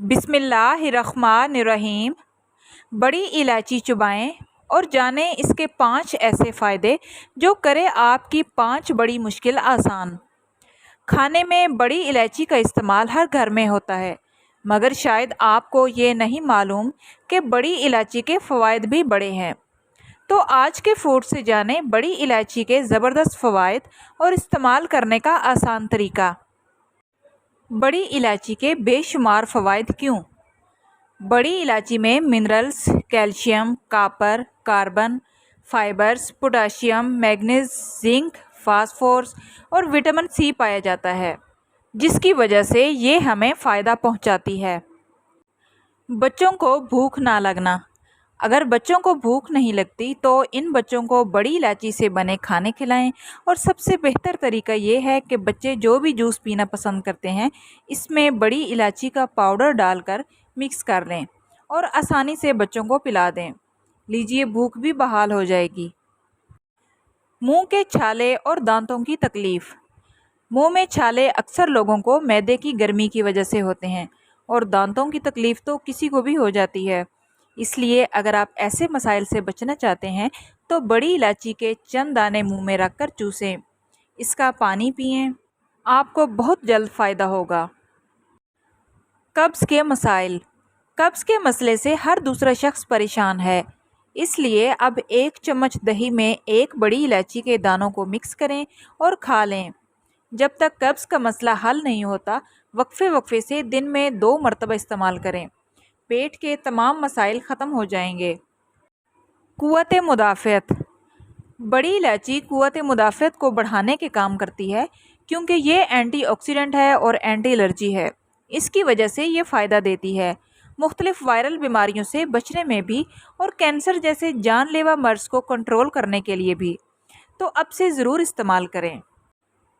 बिस्मिल्लाहिर्रहमानिर्रहीम। बड़ी इलायची चबाएं और जानें इसके 5 ऐसे फ़ायदे जो करें आपकी 5 बड़ी मुश्किल आसान। खाने में बड़ी इलायची का इस्तेमाल हर घर में होता है, मगर शायद आपको ये नहीं मालूम कि बड़ी इलायची के फ़वाइद भी बड़े हैं। तो आज के फूड से जानें बड़ी इलायची के ज़बरदस्त फ़वाइद और इस्तेमाल करने का आसान तरीका। बड़ी इलायची के बेशुमार फ़वाइद क्यों? बड़ी इलायची में minerals, calcium, copper, carbon, fibres, potassium, manganese, zinc, phosphorus और विटामिन सी पाया जाता है, जिसकी वजह से ये हमें फ़ायदा पहुंचाती है। बच्चों को भूख ना लगना। अगर बच्चों को भूख नहीं लगती तो इन बच्चों को बड़ी इलायची से बने खाने खिलाएं। और सबसे बेहतर तरीका ये है कि बच्चे जो भी जूस पीना पसंद करते हैं, इसमें बड़ी इलायची का पाउडर डालकर मिक्स कर लें और आसानी से बच्चों को पिला दें। लीजिए, भूख भी बहाल हो जाएगी। मुंह के छाले और दांतों की तकलीफ़। मुंह में छाले अक्सर लोगों को मैदे की गर्मी की वजह से होते हैं और दांतों की तकलीफ़ तो किसी को भी हो जाती है। इसलिए अगर आप ऐसे मसाइल से बचना चाहते हैं तो बड़ी इलायची के चंद दाने मुंह में रखकर चूसें। इसका पानी पिएं, आपको बहुत जल्द फ़ायदा होगा। कब्ज़ के मसाइल। कब्ज़ के मसले से हर दूसरा शख्स परेशान है, इसलिए अब 1 चम्मच दही में 1 बड़ी इलायची के दानों को मिक्स करें और खा लें। जब तक कब्ज़ का मसला हल नहीं होता, वक्फे से दिन में 2 मरतबा इस्तेमाल करें। पेट के तमाम मसाइल ख़त्म हो जाएंगे। क़ुव्वत मुदाफ़अत। बड़ी इलायची क़ुव्वत मुदाफ़अत को बढ़ाने के काम करती है, क्योंकि ये एंटीऑक्सीडेंट है और एंटी एलर्जी है। इसकी वजह से ये फ़ायदा देती है मुख्तलिफ़ वायरल बीमारियों से बचने में भी और कैंसर जैसे जानलेवा मर्ज़ को कंट्रोल करने के लिए भी। तो अब से ज़रूर इस्तेमाल करें।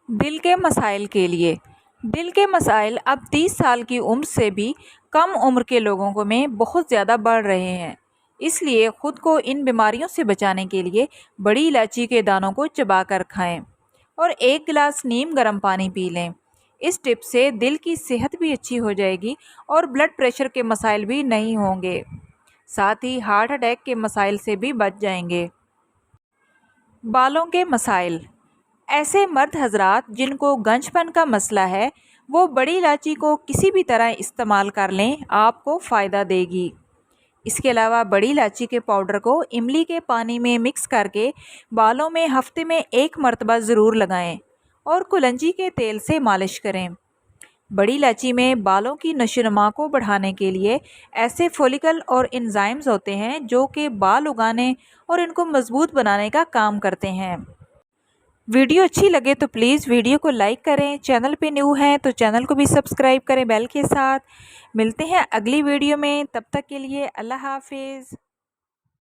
दिल के मसाइल के लिए। दिल के मसाइल अब 30 साल की उम्र से भी कम उम्र के लोगों में बहुत ज़्यादा बढ़ रहे हैं, इसलिए ख़ुद को इन बीमारियों से बचाने के लिए बड़ी इलायची के दानों को चबा कर खाएँ और 1 गिलास नीम गर्म पानी पी लें। इस टिप से दिल की सेहत भी अच्छी हो जाएगी और ब्लड प्रेशर के मसाइल भी नहीं होंगे, साथ ही हार्ट अटैक के मसाइल से भी बच जाएंगे। बालों के मसाइल। ऐसे मर्द हजरात जिनको गंजपन का मसला है, वो बड़ी इलायची को किसी भी तरह इस्तेमाल कर लें, आपको फ़ायदा देगी। इसके अलावा बड़ी इलायची के पाउडर को इमली के पानी में मिक्स करके बालों में हफ्ते में 1 मरतबा ज़रूर लगाएं और कुलंजी के तेल से मालिश करें। बड़ी इलायची में बालों की नशोनुमा को बढ़ाने के लिए ऐसे फॉलिकल और एंजाइम्स होते हैं जो कि बाल उगाने और इनको मजबूत बनाने का काम करते हैं। वीडियो अच्छी लगे तो प्लीज़ वीडियो को लाइक करें। चैनल पे न्यू हैं तो चैनल को भी सब्सक्राइब करें बेल के साथ। मिलते हैं अगली वीडियो में, तब तक के लिए अल्लाह हाफिज़।